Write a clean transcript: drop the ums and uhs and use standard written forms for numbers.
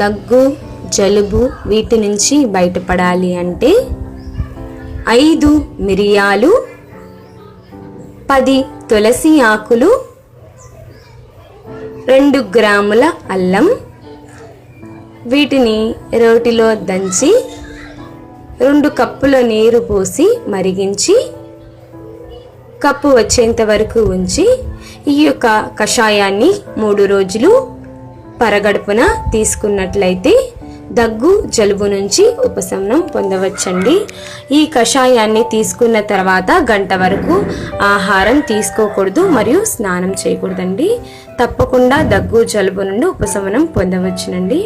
దగ్గు, జలుబు వీటి నుంచి బయటపడాలి అంటే 5 మిరియాలు, 10 తులసి ఆకులు, 2 గ్రాముల అల్లం వీటిని రోటిలో దంచి 2 కప్పుల నీరు పోసి మరిగించి కప్పు వచ్చేంత వరకు ఉంచి ఈ యొక్క కషాయాన్ని 3 రోజులు పరగడుపున తీసుకున్నట్లయితే దగ్గు, జలుబు నుంచి ఉపశమనం పొందవచ్చండి. ఈ కషాయాన్ని తీసుకున్న తర్వాత గంట వరకు ఆహారం తీసుకోకూడదు మరియు స్నానం చేయకూడదండి. తప్పకుండా దగ్గు, జలుబు నుండి ఉపశమనం పొందవచ్చునండి.